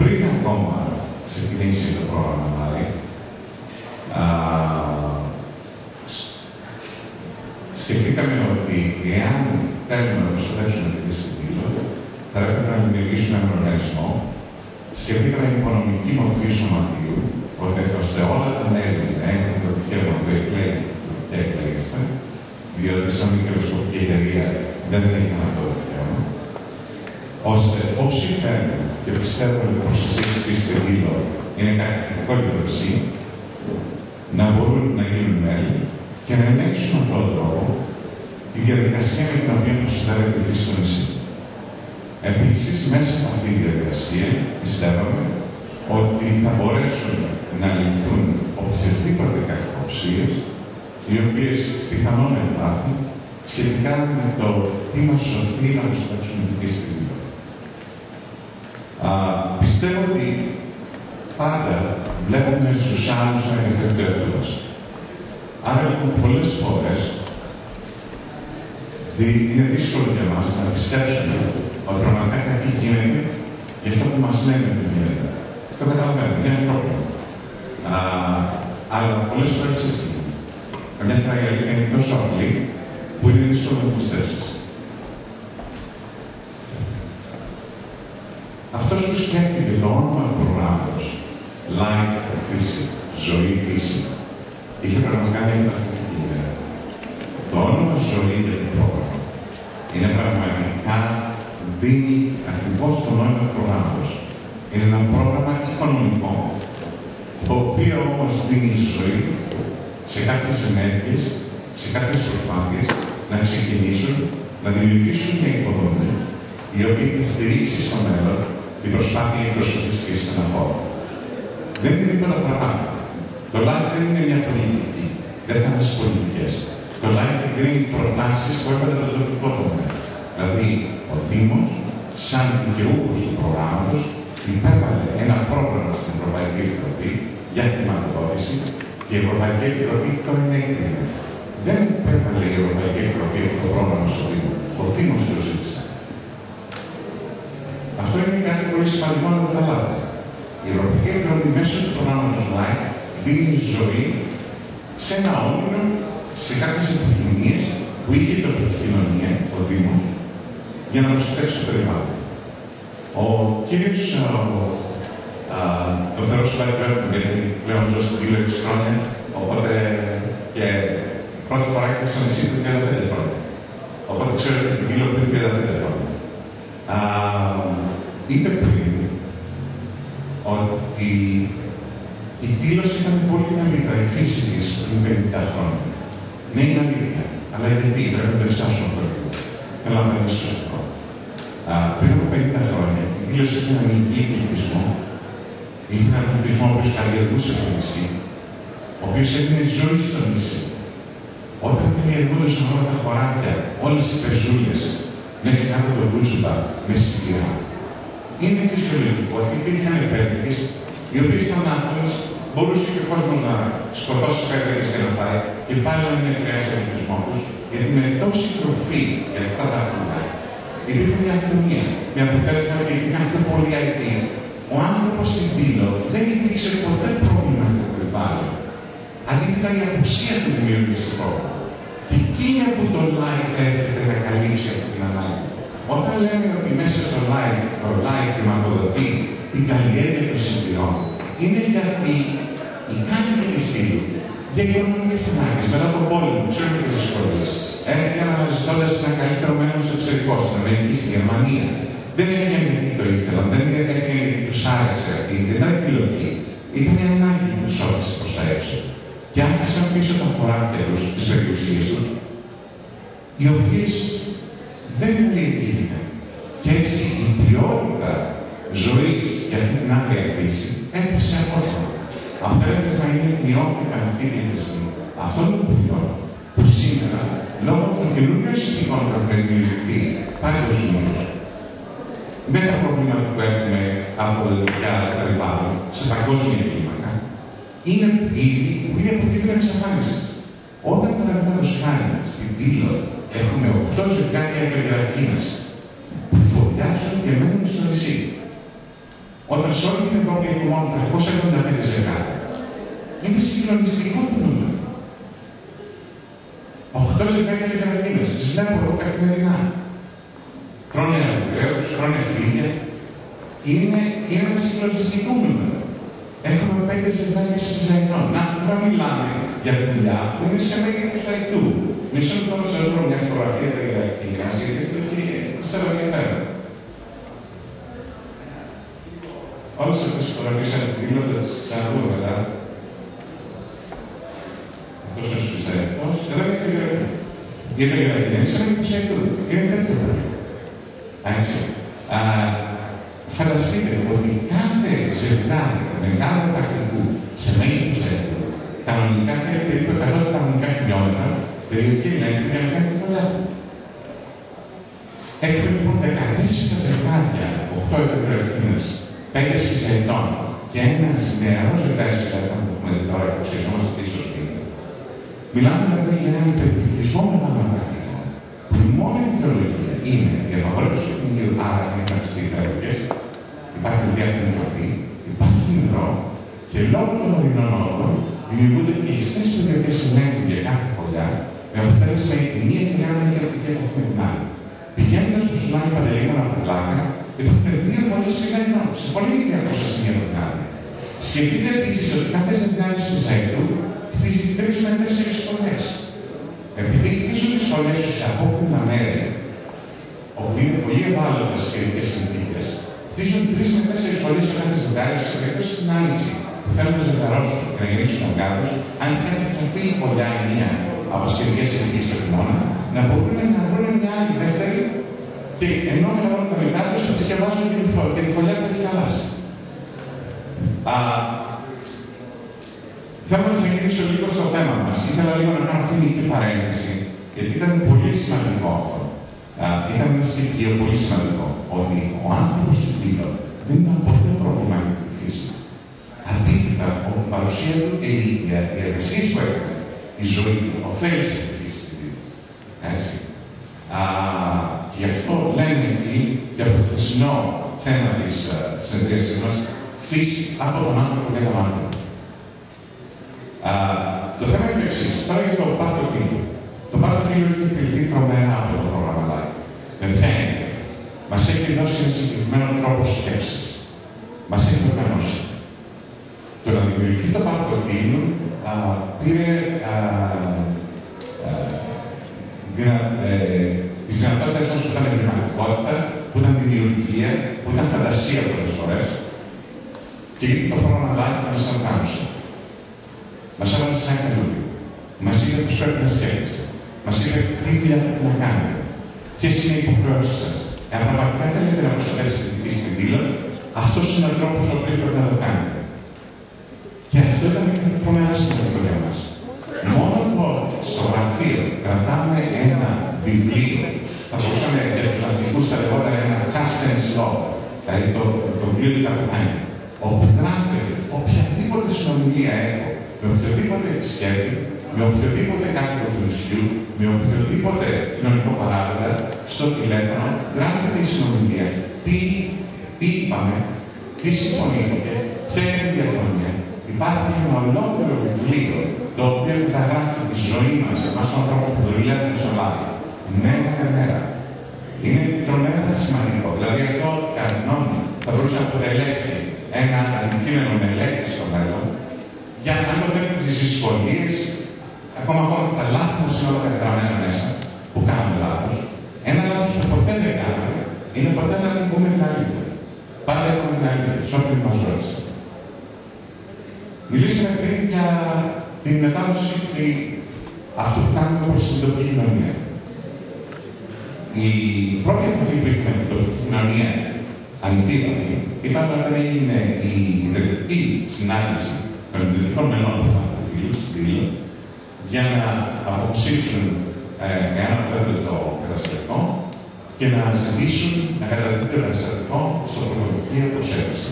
πριν ακόμα ξεκινήσει το πρόγραμμα Μάρη, σκεφτήκαμε ότι εάν θέλουμε να προστατεύσουμε τη χρήση του Δήλου, θα έπρεπε να δημιουργήσουμε έναν οργανισμό. Σκεφτήκαμε την οικονομική μορφή σωματείου, ώστε όλα τα μέλη να έχουν το δικαίωμα που εκλέγεστε, διότι σαν μικροσκοπική εταιρεία δεν έχει αυτό το δικαίωμα, ώστε όσοι θέλουν και πιστεύουν ότι η προστασία της χρήσης του Δήλου είναι κάτι θετικό για το ΕΣΥ, να μπορούν να γίνουν μέλη και να ελέγξουν με αυτόν τον τρόπο τη διαδικασία με την οποία προστατεύεται η χρήση του ΕΣΥ. Επίσης, μέσα από αυτή τη διαδικασία πιστεύαμε ότι θα μπορέσουν να λυθούν οποιασδήποτε κακοψίες, οι οποίες πιθανόν να υπάρχουν σχετικά με το τι μας σωθεί να προστατεύσουμε τη χρήση του Δήλου. Πιστεύω ότι πάντα βλέπουμε στους άλλους να ενδιαφέρουν το εαυτό μας. Άρα λοιπόν πολλές φορές είναι δύσκολο για μας να πιστέψουμε ότι πραγματικά κάτι γίνεται για αυτό που μας λένε ότι γίνεται. Το καταλαβαίνουμε, είναι ανθρώπινο. Αλλά πολλές φορές έτσι είναι. Καμιά φορά η αλήθεια είναι τόσο απλή που είναι δύσκολο να το πιστέψεις. Αυτός που σκέφτηκε το όνομα του προγράμματος, Life, Φύση, Ζωή, Φύση, είχε πραγματικά μια μεταφραστική ιδέα. Το όνομα Ζωή για το πρόγραμμα είναι πραγματικά δίνει ακριβώς το νόημα του προγράμματος. Είναι ένα πρόγραμμα οικονομικό, το οποίο όμως δίνει ζωή σε κάποιες ενέργειες, σε κάποιες προσπάθειες να ξεκινήσουν, να δημιουργήσουν μια υποδομή, η οποία θα στηρίξει στο μέλλον την προσπάθεια εκπροσωπής κρίσης σε έναν χώρο. Δεν είναι τίποτα παραπάνω. Το LIFE δεν είναι μια πολιτική. Δεν θα είναι στις πολιτικές. Το LIFE εγκρίνει προτάσεις που έρχονται από το τοπικό τομέα. Δηλαδή, ο Δήμος, σαν δικαιούχος του προγράμματος, υπέβαλε ένα πρόγραμμα στην Ευρωπαϊκή Επιτροπή για χρηματοδότηση και η Ευρωπαϊκή Επιτροπή το ενέκρινε. Δεν υπέβαλε η Ευρωπαϊκή Επιτροπή αυτό το πρόγραμμα στο Δήμο. Ο Δήμος το ζήτησε. Αυτό είναι κάτι πολύ σημαντικό να το καταλάβετε. Η Ευρωπαϊκή Επιτροπή μέσω του προγράμματος LIFE δίνει ζωή σε ένα όνειρο, σε κάποιες επιθυμίες που είχε η τοπική κοινωνία, ο Δήμος, για να προστατεύσει το περιβάλλον. Ο κύριος, το θεωρώ σημαντικό, γιατί πλέον ζω στην Δήλο 6 χρόνια, οπότε και πρώτη φορά ήρθα στο νησί πριν 35 χρόνια. Οπότε ξέρω ότι την Δήλο πριν 35 χρόνια. Είπε πριν ότι η δήλωση ήταν πολύ καλύτερα, η φύση της πριν 50 χρόνια. Ναι, είναι αλήθεια, αλλά γιατί πρέπει να το εξάσουμε αυτό λίγο. Θέλω να μιλήσω αυτό. Πριν από 50 χρόνια, η δήλωση είχε έναν υγιή πληθυσμό. Είχε έναν πληθυσμό ο οποίος καλλιεργούσε το νησί, ο οποίος έδινε ζωή στο νησί. Όταν καλλιεργούνταν όλα τα χωράφια, όλες οι πεζούλες, μέχρι κάτω τον Μπούτσουμπα, με σιτηρά. Είναι φυσιολογικό ότι υπήρχαν υπέρβηκες, οι οποίες ήταν άφθονες, μπορούσε και ο κόσμος να σκοτώσει τις υπέρβηκες και να φάει, και πάλι να μην επηρεάσει τον πληθυσμό τους, γιατί με τόση τροφή για αυτά τα άτομα, υπήρχε μια αυθονία, με αποτέλεσμα ότι υπήρχαν πιο πολλοί αιτοί. Ο άνθρωπος στην Δήλο δεν υπήρξε ποτέ πρόβλημα με το περιβάλλον. Αντίθετα, η απουσία του δημιουργήσε πρόβλημα. Και εκεί είναι που το LIFE έρχεται να καλύψει αυτή την ανάγκη. Όταν λέμε ότι μέσα στο LIFE χρηματοδοτεί την καλλιέργεια των σιτηρών, είναι γιατί οι κάτοικοι της Δήλου για οικονομικές ανάγκες μετά τον πόλεμο, ξέρουμε και τις δυσκολίες, έφυγαν αναζητώντας ένα καλύτερο μέλλον στο εξωτερικό, στην Αμερική, στη Γερμανία. Δεν έφυγαν γιατί το ήθελαν, δεν έφυγαν γιατί τους άρεσε αυτή, δεν ήταν επιλογή. Ήταν η ανάγκη που τους όθησε προς τα έξω. Και άφησαν πίσω τα χωράφια τους, τις περιουσίες τους, οι οποίες δεν καλλιεργήθηκαν. Και έτσι η ποιότητα ζωής για αυτή την άγρια κρίση έπεσε απότομα. Αποτέλεσμα είναι μειώθηκαν αυτοί οι πληθυσμοί. Αυτό είναι το προϊόν που σήμερα, λόγω των καινούργιων συνθηκών που έχουν δημιουργηθεί παγκοσμίως, με τα προβλήματα που έχουμε από τα περιβάλλον σε παγκόσμια κλίμακα, είναι είδη που είναι αποτελεσματικά εξαφάνιση. Όταν παραδείγματος χάρη στην Δήλο έχουμε 8 ζευγάρια αγριοκρακίνας που φωτιάζουν και μένουν στο νησί. όταν σε όλη την Ευρώπη έχει μόνο 375 ζευγάρια. Είναι συγκλονιστικό το νούμερο. 8 ζευγάρια και καραντίνες. Τις βλέπω εγώ καθημερινά. Τρώνε Ευρωπαίους, τρώνε φίλια. Είναι ένα συγκλονιστικό νούμερο. Έχουμε 5 ζευγάρια συζητών. Να μιλάμε για δουλειά που είναι σε μέγεθος αϊτού. Μισό λεπτό να σας βρω μια φωτογραφία τηλεοπτικά, γιατί πιστεύω ενδιαφέρον. Όλες αυτές τις φωτογραφίες αντικείμενα θα τις ξαναδούμε μετά. Αυτός είναι ο σπισταρικός. Εδώ είναι η γραφή. Η γραφή δεν είναι σαν μέγεθος αϊτού. Είναι τέτοιο πρόβλημα. Έτσι. Φανταστείτε ότι κάθε ζευγάρι μεγάλου πρακτικού σε μέγεθος αϊτού κανονικά θέλει περίπου 100 κανονικά χιλιόμετρα περιοχή ελέγχου για να κάνει τη δουλειά του. Έχουμε λοιπόν 14 ζευγάρια, 8 ευρωπαϊκές, 5 σπιζαετών και ένα νεαρό ζευγάρι σπιζαετών που έχουμε δει τώρα που ξεχνόμαστε πίσω στο σπίτι. Μιλάμε δηλαδή για έναν υπερπληθυσμό μεγάλων πρακτικών, που η μόνη δικαιολογία είναι η απαγόρευση του κυνηγίου, άρα είναι καθιστή θεραπείες, υπάρχει διάθεμη τροφή, υπάρχει νερό και λόγω των ορεινών όγκων δημιουργούνται κλειστές περιοχές ελέγχου για κάθε φωλιά, με αποτέλεσμα η μία δουλειά να έχει απτυχία από την άλλη. Πηγαίνοντας στο σουνάμι Παντελεήμων από την πλάκα, υπάρχουν 2 φωλιές σπιζαετών, σε πολύ μικρά σημεία από την άλλη. Σκεφτείτε επίσης ότι κάθε ζευγάρι σπιζαετού χτίζει 3 με 4 φωλιές. Επειδή χτίζουν τις φωλιές τους σε απόκρινα μέρη, όπου είναι πολύ ευάλωτες καιρικές συνθήκες, χτίζουν 3 με 4 φωλιές στο κάθε ζευγάρι σε περίπτωση την άνοιξη. Θέλουν να ζευγαρώσουν και να γυρίσουν αγκάδους, αν κάνει στραφή η φωλιά η μία από τις καιρικές συνθήκες στο χειμώνα, να μπορούν να βρουν μια άλλη δεύτερη και ενώ μεγαλώνουν τα μικρά τους, να διαβάζουν και τη φωλιά που έχει χαλάσει. Θέλω να ξεκινήσω λίγο στο θέμα μας. Ήθελα λίγο να κάνω αυτή την μικρή παρένθεση, γιατί ήταν πολύ σημαντικό αυτό. Ήταν ένα στοιχείο πολύ σημαντικό, ότι ο άνθρωπος του τύπου δεν ήταν ποτέ πρόβλημα για τη φύση. Αντίθετα, η παρουσία του και οι εργασίες που έκανε, η ζωή του, ωφέλησε τη φύση του τύπου. Έτσι. Και γι' αυτό λέμε εκεί, για το χθεσινό θέμα της συνεδρίασης μας, φύση από τον άνθρωπο και τον άνθρωπο. Το θέμα είναι το εξής. Τώρα για το πάρκο τύπου. Το πάρκο τύπου έχει επιληθεί τρομερά από το πρόγραμμα Live. Δεν φαίνεται. Μας έχει δώσει ένα συγκεκριμένο τρόπο σκέψης. Μας έχει οργανώσει. Το να δημιουργηθεί το πάρκο τύπου πήρε τις δυνατότητες μας που ήταν εγκληματικότητα, που ήταν δημιουργία, που ήταν φαντασία πολλές φορές. Και ήρθε το πρόγραμμα Live και μας οργάνωσε. Μας έβαλε σε ένα καλούδι. Μας είπε πώς πρέπει να σκέφτεστε. Μας είπε τι δουλειά πρέπει να κάνετε. Ποιες είναι οι υποχρεώσεις σας. Εάν πραγματικά θέλετε να προστατεύσετε την πίστη στην πύλη, αυτός είναι ο τρόπος ο οποίος πρέπει να το κάνετε. Και αυτό ήταν τρομερά σημαντικό για μας. Μόνο που στο γραφείο κρατάμε ένα βιβλίο, θα μπορούσαμε για τους αρχικούς θα λεγόταν ένα captain's log, δηλαδή το βιβλίο του καπετάνιου, όπου γράφεται οποιαδήποτε συνομιλία έχω, με οποιοδήποτε επισκέπτη, με οποιοδήποτε κάτοικο του νησιού, με οποιοδήποτε κοινωνικό παράγοντα, στο τηλέφωνο γράφεται η συνομιλία. Τι είπαμε, τι συμφωνήθηκε, ποια είναι η διαφωνία. Υπάρχει ένα ολόκληρο βιβλίο το οποίο καταγράφει τη ζωή μας, εμάς τον ανθρώπο που δουλεύουμε στο λάδι, μέρα με μέρα. Είναι τρομερά σημαντικό. Δηλαδή αυτό, κατά τη γνώμη μου, θα μπορούσε να αποτελέσει ένα αντικείμενο μελέτη στο μέλλον, για να μην βλέπουμε τις δυσκολίες, ακόμα και τα λάθη μας είναι όλα καταγραμμένα μέσα, που κάνουμε λάθος. Ένα λάθος που ποτέ δεν κάνουμε, είναι ποτέ να μην πούμε την αλήθεια. Πάντα έχουμε την αλήθεια, σε όποιον μας ρώτησε. Μιλήσαμε πριν για την μετάδοση αυτού που κάνουμε προς την τοπική κοινωνία. Η πρώτη επαφή που είχαμε με την τοπική κοινωνία αντίδραση ήταν όταν έγινε η ιδρυτική συνάντηση των ιδρυτικών μελών που ήταν φίλους στην Πύλη για να αποφασίσουν ένα το καταστατικό και να ζητήσουν να καταδείξει το καταστατικό στο προγραμματική αποσέβαση.